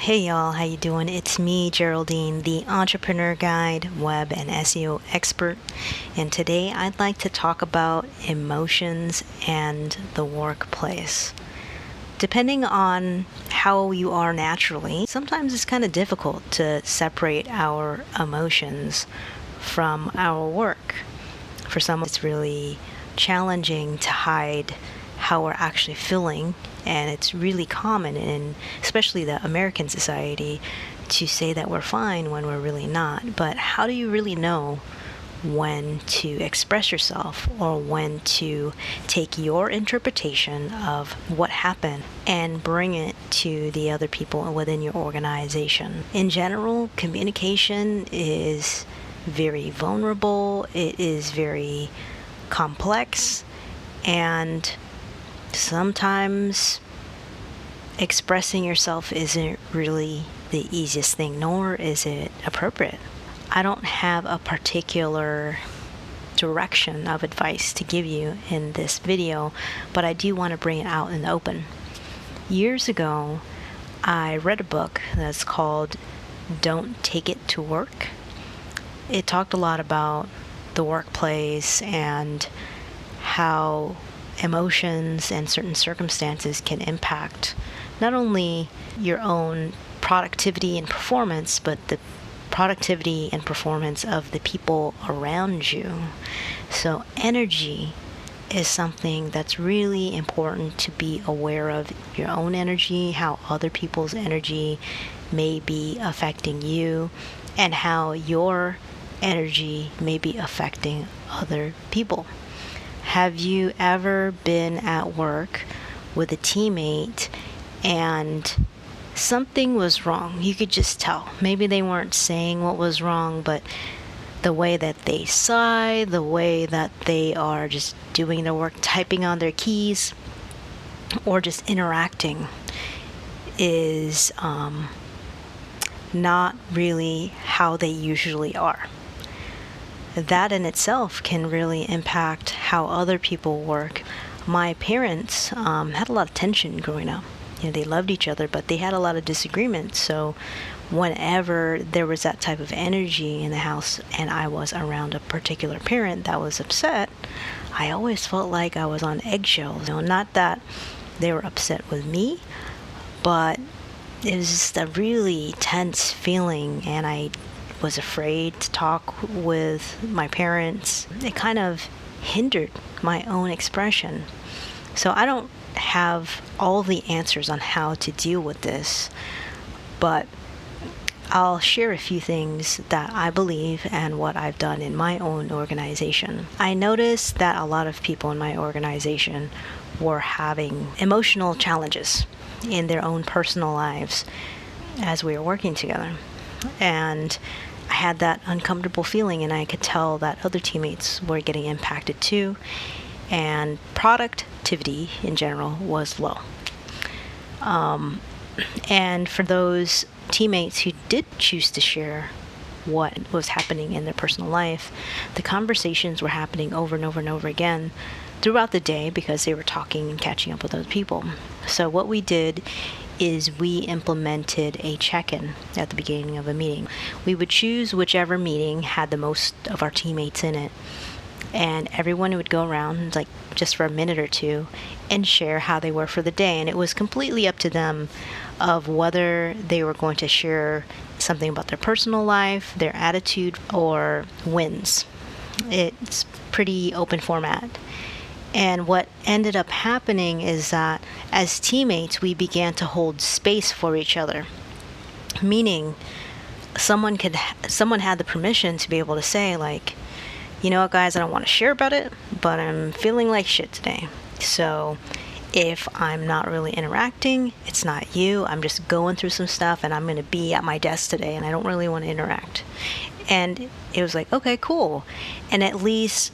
Hey y'all, how you doing? It's me, Geraldine, the entrepreneur guide, web and SEO expert. And today I'd like to talk about emotions and the workplace. Depending on how you are naturally, sometimes it's kind of difficult to separate our emotions from our work. For some, it's really challenging to hide how we're actually feeling, and it's really common in especially the American society to say that we're fine when we're really not. But how do you really know when to express yourself or when to take your interpretation of what happened and bring it to the other people within your organization? In general, communication is very vulnerable, it is very complex, and sometimes expressing yourself isn't really the easiest thing, nor is it appropriate. I don't have a particular direction of advice to give you in this video, but I do want to bring it out in the open. Years ago, I read a book that's called Don't Take It to Work. It talked a lot about the workplace and how emotions and certain circumstances can impact not only your own productivity and performance, but the productivity and performance of the people around you. So energy is something that's really important to be aware of. Your own energy, how other people's energy may be affecting you, and how your energy may be affecting other people. Have you ever been at work with a teammate and something was wrong? You could just tell. Maybe they weren't saying what was wrong, but the way that they sigh, the way that they are just doing their work, typing on their keys, or just interacting is not really how they usually are. That in itself can really impact how other people work. My parents had a lot of tension growing up. They loved each other, but they had a lot of disagreements. So whenever there was that type of energy in the house and I was around a particular parent that was upset, I always felt like I was on eggshells. Not that they were upset with me, but it was just a really tense feeling, and I was afraid to talk with my parents. It kind of hindered my own expression. So I don't have all the answers on how to deal with this, but I'll share a few things that I believe and what I've done in my own organization. I noticed that a lot of people in my organization were having emotional challenges in their own personal lives as we were working together. And I had that uncomfortable feeling, and I could tell that other teammates were getting impacted too, and productivity in general was low. And for those teammates who did choose to share what was happening in their personal life, the conversations were happening over and over and over again throughout the day because they were talking and catching up with other people. So what we did is we implemented a check-in at the beginning of a meeting. We would choose whichever meeting had the most of our teammates in it, and everyone would go around like just for a minute or two and share how they were for the day. And it was completely up to them of whether they were going to share something about their personal life, their attitude, or wins. It's pretty open format. And what ended up happening is that as teammates, we began to hold space for each other. Meaning, someone had the permission to be able to say, like, you know what, guys, I don't want to share about it, but I'm feeling like shit today. So if I'm not really interacting, it's not you. I'm just going through some stuff, and I'm going to be at my desk today, and I don't really want to interact. And it was like, okay, cool. And at least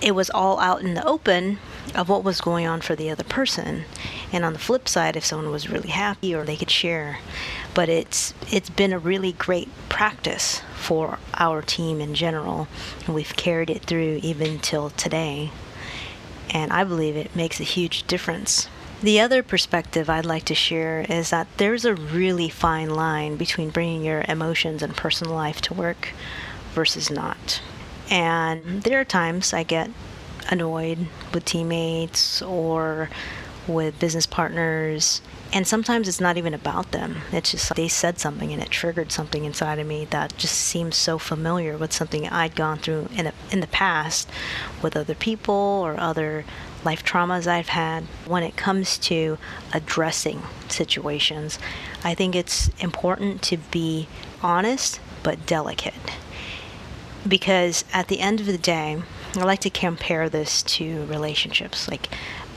it was all out in the open of what was going on for the other person. And on the flip side, if someone was really happy, or they could share. But it's been a really great practice for our team in general, and we've carried it through even till today. And I believe it makes a huge difference. The other perspective I'd like to share is that there's a really fine line between bringing your emotions and personal life to work versus not. And there are times I get annoyed with teammates or with business partners, and sometimes it's not even about them. It's just they said something and it triggered something inside of me that just seems so familiar with something I'd gone through in the past with other people or other life traumas I've had. When it comes to addressing situations, I think it's important to be honest but delicate. Because at the end of the day, I like to compare this to relationships. Like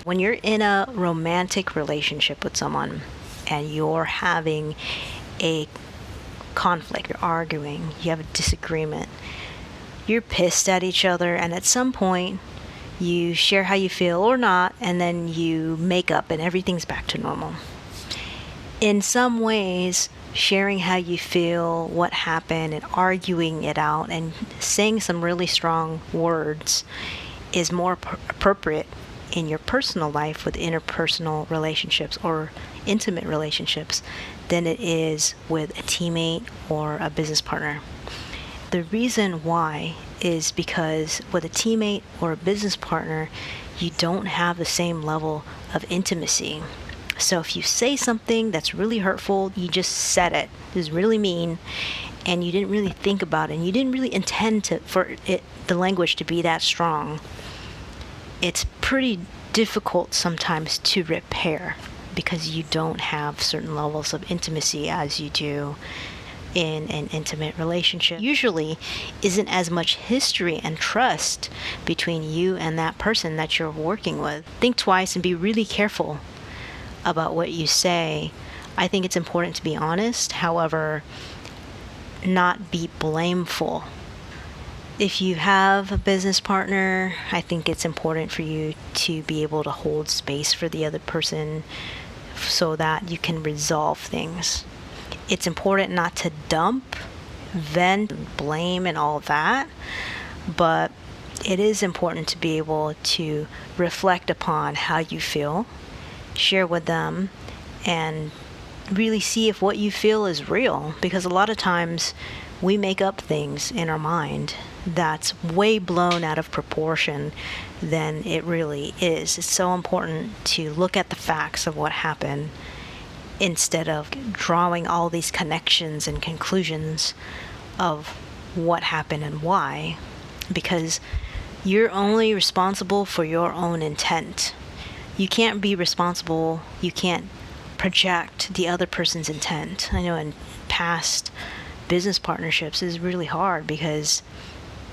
when you're in a romantic relationship with someone and you're having a conflict, you're arguing, you have a disagreement, you're pissed at each other, and at some point you share how you feel or not, and then you make up and everything's back to normal. In some ways, sharing how you feel, what happened, and arguing it out and saying some really strong words is more appropriate in your personal life with interpersonal relationships or intimate relationships than it is with a teammate or a business partner. The reason why is because with a teammate or a business partner, you don't have the same level of intimacy. So if you say something that's really hurtful, you just said it. It's really mean, and you didn't really think about it, and you didn't really intend for the language to be that strong. It's pretty difficult sometimes to repair because you don't have certain levels of intimacy as you do in an intimate relationship. Usually isn't as much history and trust between you and that person that you're working with. Think twice and be really careful about what you say. I think it's important to be honest, however, not be blameful. If you have a business partner, I think it's important for you to be able to hold space for the other person so that you can resolve things. It's important not to dump, vent, blame, and all that, but it is important to be able to reflect upon how you feel, share with them, and really see if what you feel is real, because a lot of times we make up things in our mind that's way blown out of proportion than it really is. It's so important to look at the facts of what happened instead of drawing all these connections and conclusions of what happened and why, because you're only responsible for your own intent. You can't be responsible, you can't project the other person's intent. I know in past business partnerships is really hard because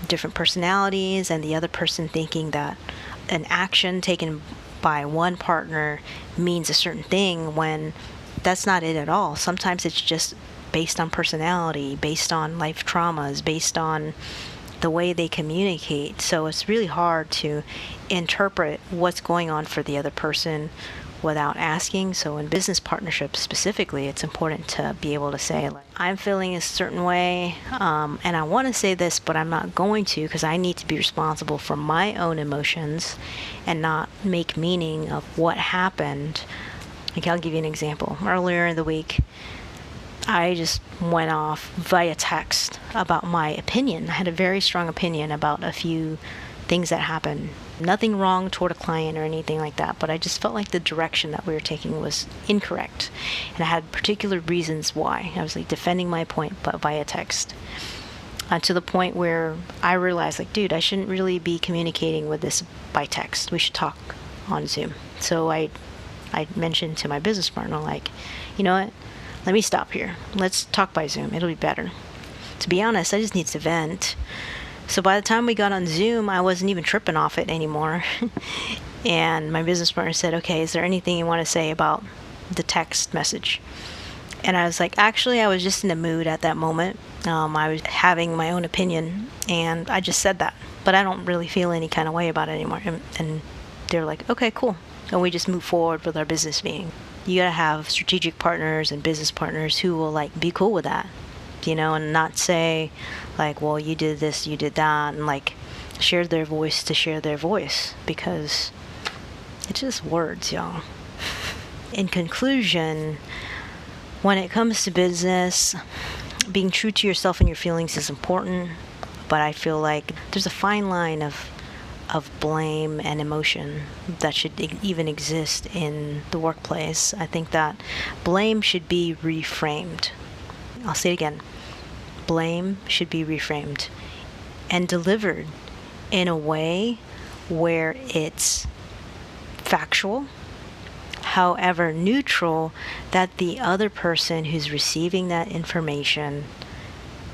different personalities and the other person thinking that an action taken by one partner means a certain thing when that's not it at all. Sometimes it's just based on personality, based on life traumas, based on the way they communicate. So it's really hard to interpret what's going on for the other person without asking. So in business partnerships specifically, it's important to be able to say, like, I'm feeling a certain way, and I want to say this, but I'm not going to because I need to be responsible for my own emotions and not make meaning of what happened. Like, I'll give you an example. Earlier in the week, I just went off via text about my opinion. I had a very strong opinion about a few things that happened. Nothing wrong toward a client or anything like that, but I just felt like the direction that we were taking was incorrect. And I had particular reasons why. I was like defending my point, but via text. To the point where I realized, like, dude, I shouldn't really be communicating with this by text. We should talk on Zoom. So I mentioned to my business partner, like, you know what? Let me stop here. Let's talk by Zoom. It'll be better. To be honest, I just need to vent. So by the time we got on Zoom, I wasn't even tripping off it anymore. And my business partner said, okay, is there anything you want to say about the text message? And I was like, actually, I was just in the mood at that moment. I was having my own opinion, and I just said that. But I don't really feel any kind of way about it anymore. And they're like, okay, cool. And we just move forward with our business meeting. You gotta have strategic partners and business partners who will, like, be cool with that, you know, and not say, like, well, you did this, you did that, and, like, share their voice to share their voice, because it's just words, y'all. In conclusion, when it comes to business, being true to yourself and your feelings is important, but I feel like there's a fine line of blame and emotion that should even exist in the workplace. I think that blame should be reframed. I'll say it again. Blame should be reframed and delivered in a way where it's factual, however neutral, that the other person who's receiving that information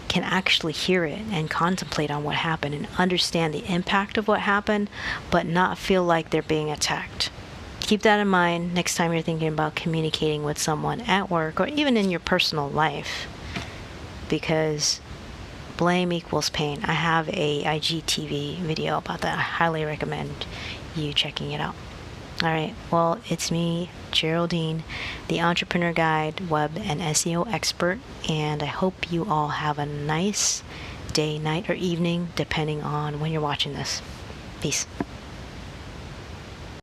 can actually hear it and contemplate on what happened and understand the impact of what happened, but not feel like they're being attacked. Keep that in mind next time you're thinking about communicating with someone at work or even in your personal life, because blame equals pain. I have a IGTV video about that. I highly recommend you checking it out. All right, well, it's me, Geraldine, the Entrepreneur Guide, Web and SEO expert, and I hope you all have a nice day, night, or evening, depending on when you're watching this. Peace.